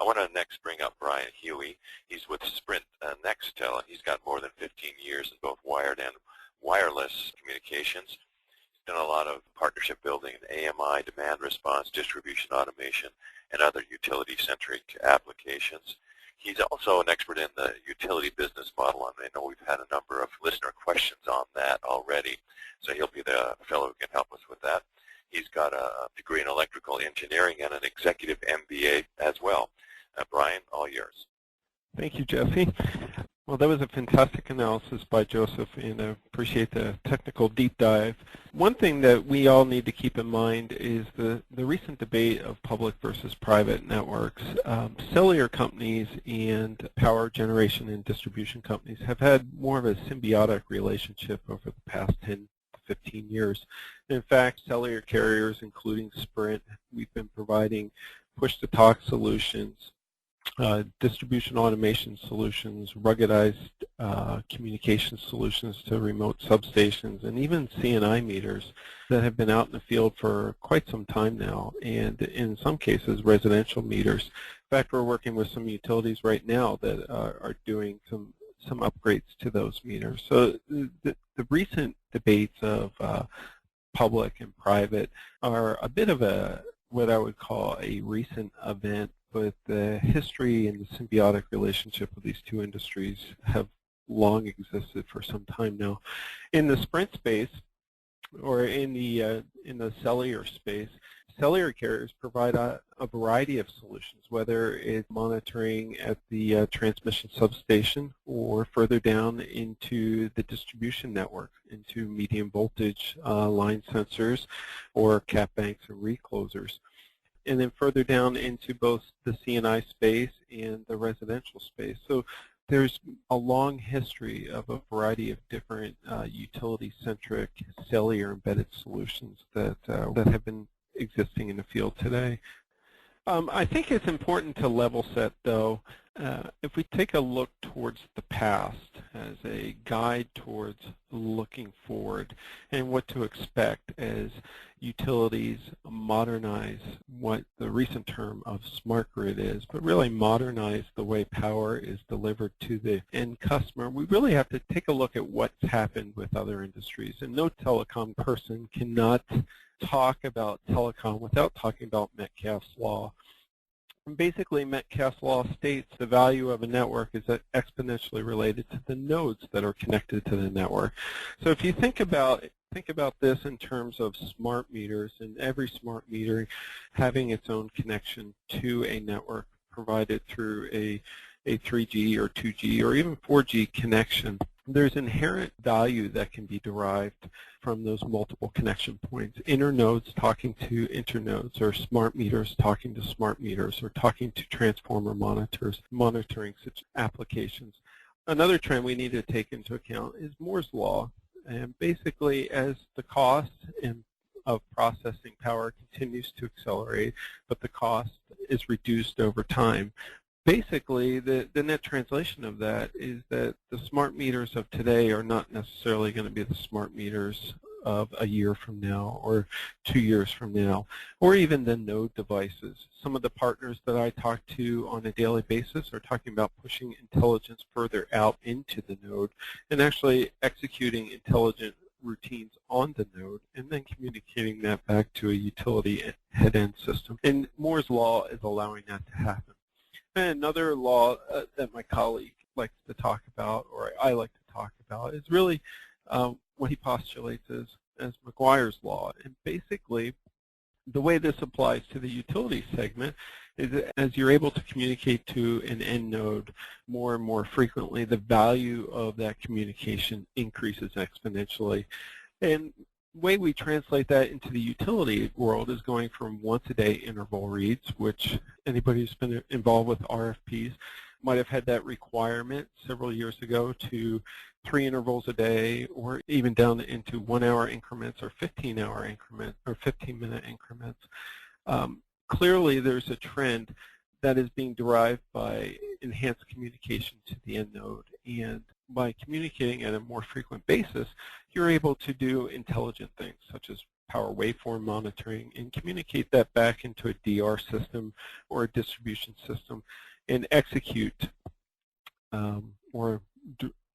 want to next bring up Brian Huey. He's with Sprint Nextel, and he's got more than 15 years in both wired and wireless communications. He's done a lot of partnership building in AMI, demand response, distribution automation, and other utility-centric applications. He's also an expert in the utility business model, and I know we've had a number of listener questions on that already, so he'll be the fellow who can help us with that. He's got a degree in electrical engineering and an executive MBA as well. Brian, all yours. Thank you, Jesse. Well, that was a fantastic analysis by Joseph, and I appreciate the technical deep dive. One thing that we all need to keep in mind is the recent debate of public versus private networks. Cellular companies and power generation and distribution companies have had more of a symbiotic relationship over the past 10 to 15 years. In fact, cellular carriers, including Sprint, we've been providing push-to-talk solutions, distribution automation solutions, ruggedized communication solutions to remote substations, and even CNI meters that have been out in the field for quite some time now, and in some cases residential meters. In fact, we're working with some utilities right now that are doing some upgrades to those meters. So the recent debates of public and private are a bit of what I would call a recent event, but the history and the symbiotic relationship of these two industries have long existed for some time now. In the Sprint space, or in the cellular space, cellular carriers provide a variety of solutions, whether it's monitoring at the transmission substation or further down into the distribution network, into medium voltage line sensors or cap banks and reclosers, and then further down into both the CNI space and the residential space. So there's a long history of a variety of different utility-centric cellular embedded solutions that have been existing in the field today. I think it's important to level set, though. If we take a look towards the past as a guide towards looking forward and what to expect as utilities modernize what the recent term of smart grid is, but really modernize the way power is delivered to the end customer, we really have to take a look at what's happened with other industries. And no telecom person cannot talk about telecom without talking about Metcalfe's law. And basically, Metcalfe's law states the value of a network is exponentially related to the nodes that are connected to the network. So if you think about this in terms of smart meters, and every smart meter having its own connection to a network provided through a 3G or 2G or even 4G connection, there's inherent value that can be derived from those multiple connection points. Internodes talking to internodes, or smart meters talking to smart meters, or talking to transformer monitors, monitoring such applications. Another trend we need to take into account is Moore's law. And basically, as the cost of processing power continues to accelerate, but the cost is reduced over time, basically, the net translation of that is that the smart meters of today are not necessarily going to be the smart meters of a year from now or 2 years from now, or even the node devices. Some of the partners that I talk to on a daily basis are talking about pushing intelligence further out into the node and actually executing intelligent routines on the node and then communicating that back to a utility head-end system. And Moore's law is allowing that to happen. And another law that my colleague likes to talk about, or I like to talk about, is really what he postulates as McGuire's law. And basically, the way this applies to the utility segment is that as you're able to communicate to an end node more and more frequently, the value of that communication increases exponentially. And the way we translate that into the utility world is going from once-a-day interval reads, which anybody who's been involved with RFPs might have had that requirement several years ago, to 3 intervals a day, or even down into 1-hour increments or 15-hour increments or 15-minute increments. Clearly, there's a trend that is being derived by enhanced communication to the end node, and by communicating at a more frequent basis, you're able to do intelligent things such as power waveform monitoring, and communicate that back into a DR system or a distribution system and execute or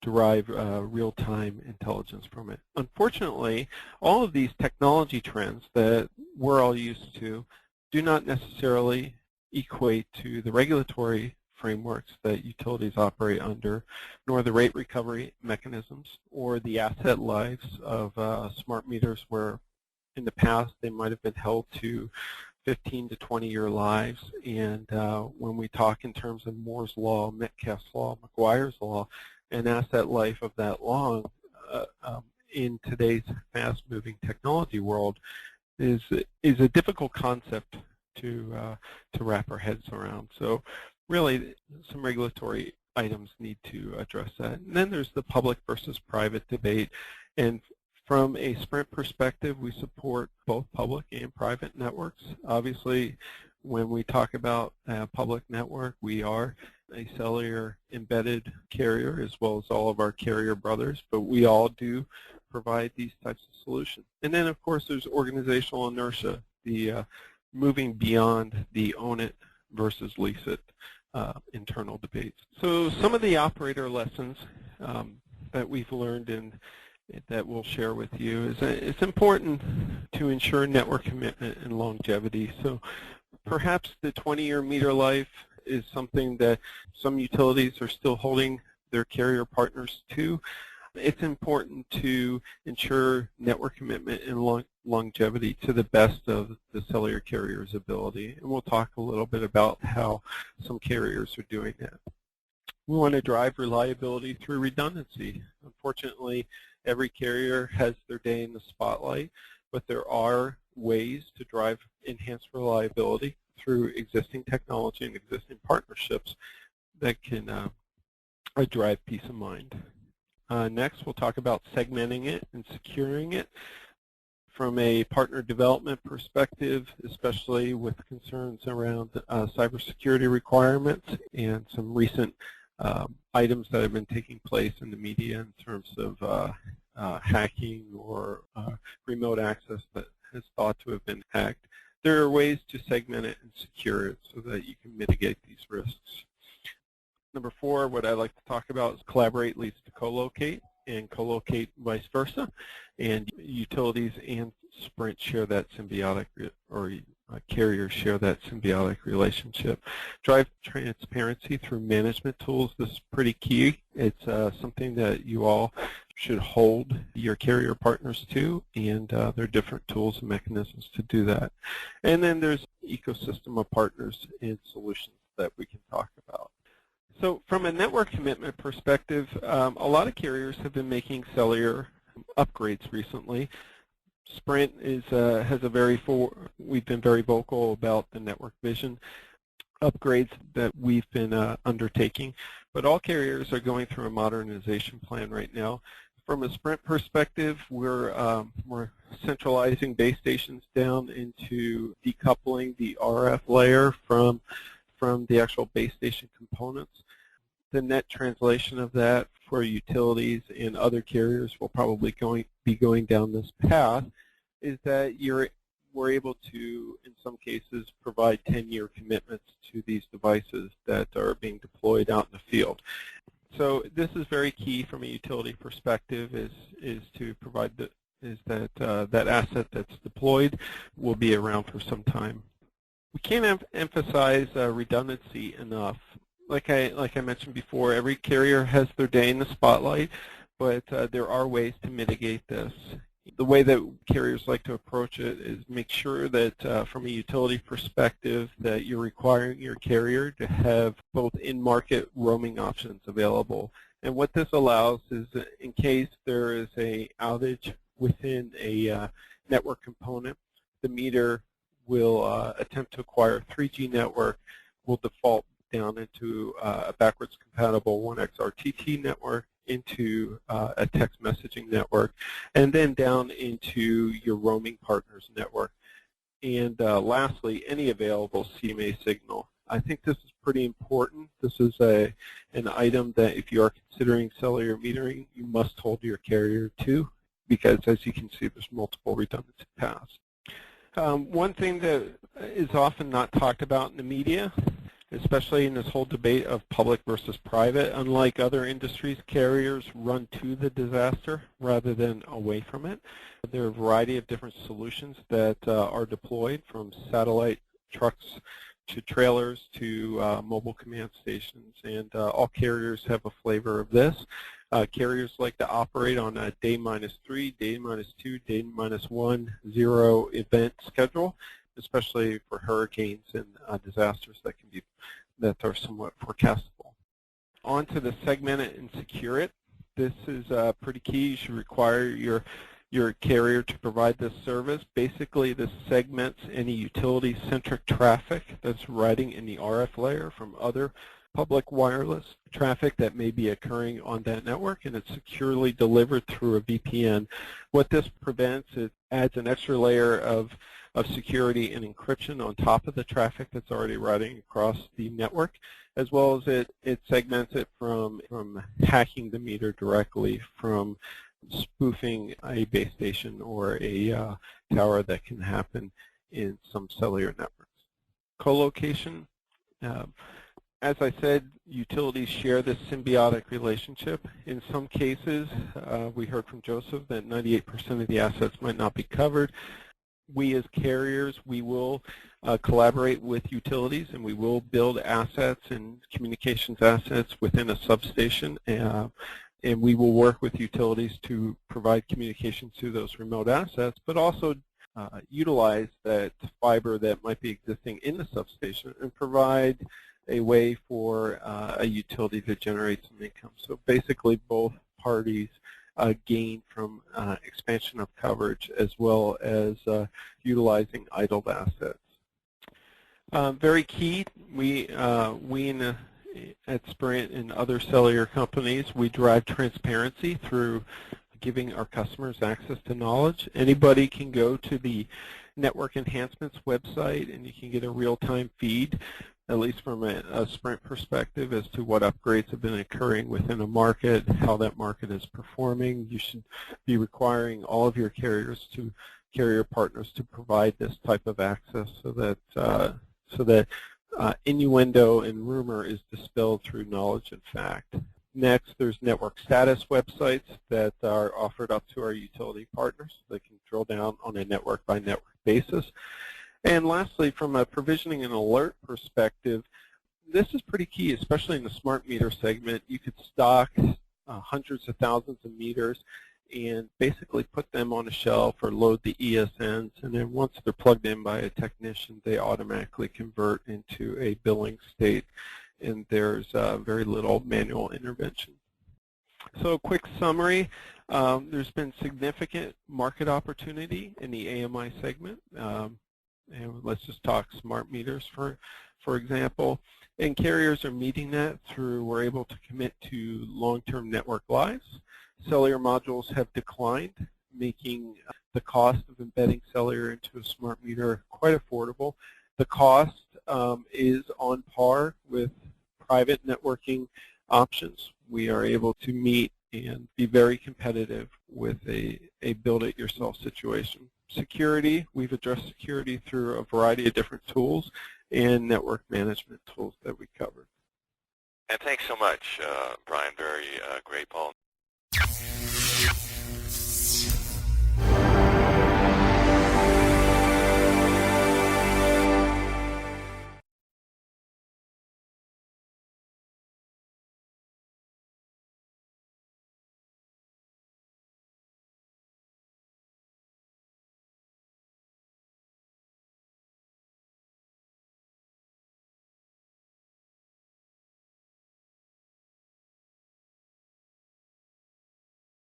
derive real-time intelligence from it. Unfortunately, all of these technology trends that we're all used to do not necessarily equate to the regulatory frameworks that utilities operate under, nor the rate recovery mechanisms, or the asset lives of smart meters, where in the past they might have been held to 15 to 20-year lives. And when we talk in terms of Moore's Law, Metcalfe's Law, McGuire's Law, an asset life of that long in today's fast-moving technology world is a difficult concept to wrap our heads around. So really, some regulatory items need to address that. And then there's the public versus private debate. And from a Sprint perspective, we support both public and private networks. Obviously, when we talk about a public network, we are a cellular embedded carrier as well as all of our carrier brothers, but we all do provide these types of solutions. And then, of course, there's organizational inertia, the moving beyond the own it versus lease it internal debates. So some of the operator lessons that we've learned and that we'll share with you is that it's important to ensure network commitment and longevity. So perhaps the 20-year meter life is something that some utilities are still holding their carrier partners to. It's important to ensure network commitment and longevity to the best of the cellular carrier's ability. And we'll talk a little bit about how some carriers are doing that. We want to drive reliability through redundancy. Unfortunately, every carrier has their day in the spotlight, but there are ways to drive enhanced reliability through existing technology and existing partnerships that can drive peace of mind. Next, we'll talk about segmenting it and securing it from a partner development perspective, especially with concerns around cybersecurity requirements and some recent items that have been taking place in the media in terms of hacking or remote access that is thought to have been hacked. There are ways to segment it and secure it so that you can mitigate these risks. Number 4, what I like to talk about is collaborate leads to co-locate, and co-locate vice versa. And utilities and Sprint share that symbiotic, or carriers share that symbiotic relationship. Drive transparency through management tools. This is pretty key. It's something that you all should hold your carrier partners to, and there are different tools and mechanisms to do that. And then there's an ecosystem of partners and solutions that we can talk about. So from a network commitment perspective, a lot of carriers have been making cellular upgrades recently. Sprint has we've been very vocal about the network vision upgrades that we've been undertaking, but all carriers are going through a modernization plan right now. From a Sprint perspective, we're centralizing base stations down into decoupling the RF layer from the actual base station components. The net translation of that for utilities and other carriers will probably be going down this path is that we're able to, in some cases, provide 10-year commitments to these devices that are being deployed out in the field. So this is very key from a utility perspective, is to provide that asset that's deployed will be around for some time. We can't emphasize redundancy enough. Like I mentioned before, every carrier has their day in the spotlight, but there are ways to mitigate this. The way that carriers like to approach it is make sure that from a utility perspective that you're requiring your carrier to have both in-market roaming options available. And what this allows is in case there is an outage within a network component, the meter will attempt to acquire a 3G network, will default down into a backwards compatible 1xRTT network, into a text messaging network, and then down into your roaming partners network. And lastly, any available CMA signal. I think this is pretty important. This is an item that if you are considering cellular metering, you must hold your carrier to. because, as you can see, there's multiple redundancy paths. One thing that is often not talked about in the media, especially in this whole debate of public versus private, unlike other industries, carriers run to the disaster rather than away from it. There are a variety of different solutions that are deployed, from satellite trucks to trailers to mobile command stations, and all carriers have a flavor of this. Carriers like to operate on a day -3, day -2, day -1, 0 event schedule, especially for hurricanes and disasters that are somewhat forecastable. On to the segment it and secure it. This is pretty key. You should require your carrier to provide this service. Basically, this segments any utility-centric traffic that's riding in the RF layer from other public wireless traffic that may be occurring on that network, and it's securely delivered through a VPN. What this prevents, it adds an extra layer of security and encryption on top of the traffic that's already riding across the network, as well as it segments it from hacking the meter directly, from spoofing a base station or a tower that can happen in some cellular networks. Co-location. As I said, utilities share this symbiotic relationship. In some cases, we heard from Joseph that 98% of the assets might not be covered. We as carriers, we will collaborate with utilities, and we will build assets and communications assets within a substation, and we will work with utilities to provide communications to those remote assets, but also utilize that fiber that might be existing in the substation and provide a way for a utility to generate some income. So basically, both parties gain from expansion of coverage as well as utilizing idled assets. Very key, at Sprint and other cellular companies, we drive transparency through giving our customers access to knowledge. Anybody can go to the Network Enhancements website, and you can get a real-time feed, at least from a Sprint perspective, as to what upgrades have been occurring within a market, how that market is performing. You should be requiring all of your carrier partners to provide this type of access so that innuendo and rumor is dispelled through knowledge and fact. Next, there's network status websites that are offered up to our utility partners. They can drill down on a network-by-network basis. And lastly, from a provisioning and alert perspective, this is pretty key, especially in the smart meter segment. You could stock hundreds of thousands of meters and basically put them on a shelf or load the ESNs, and then once they're plugged in by a technician, they automatically convert into a billing state, and there's very little manual intervention. So a quick summary, there's been significant market opportunity in the AMI segment. And let's just talk smart meters, for example. And carriers are meeting that through, we're able to commit to long-term network lives. Cellular modules have declined, making the cost of embedding cellular into a smart meter quite affordable. The cost is on par with private networking options. We are able to meet and be very competitive with a build-it-yourself situation. Security, we've addressed security through a variety of different tools and network management tools that we covered. And thanks so much, Brian. Very great, Paul.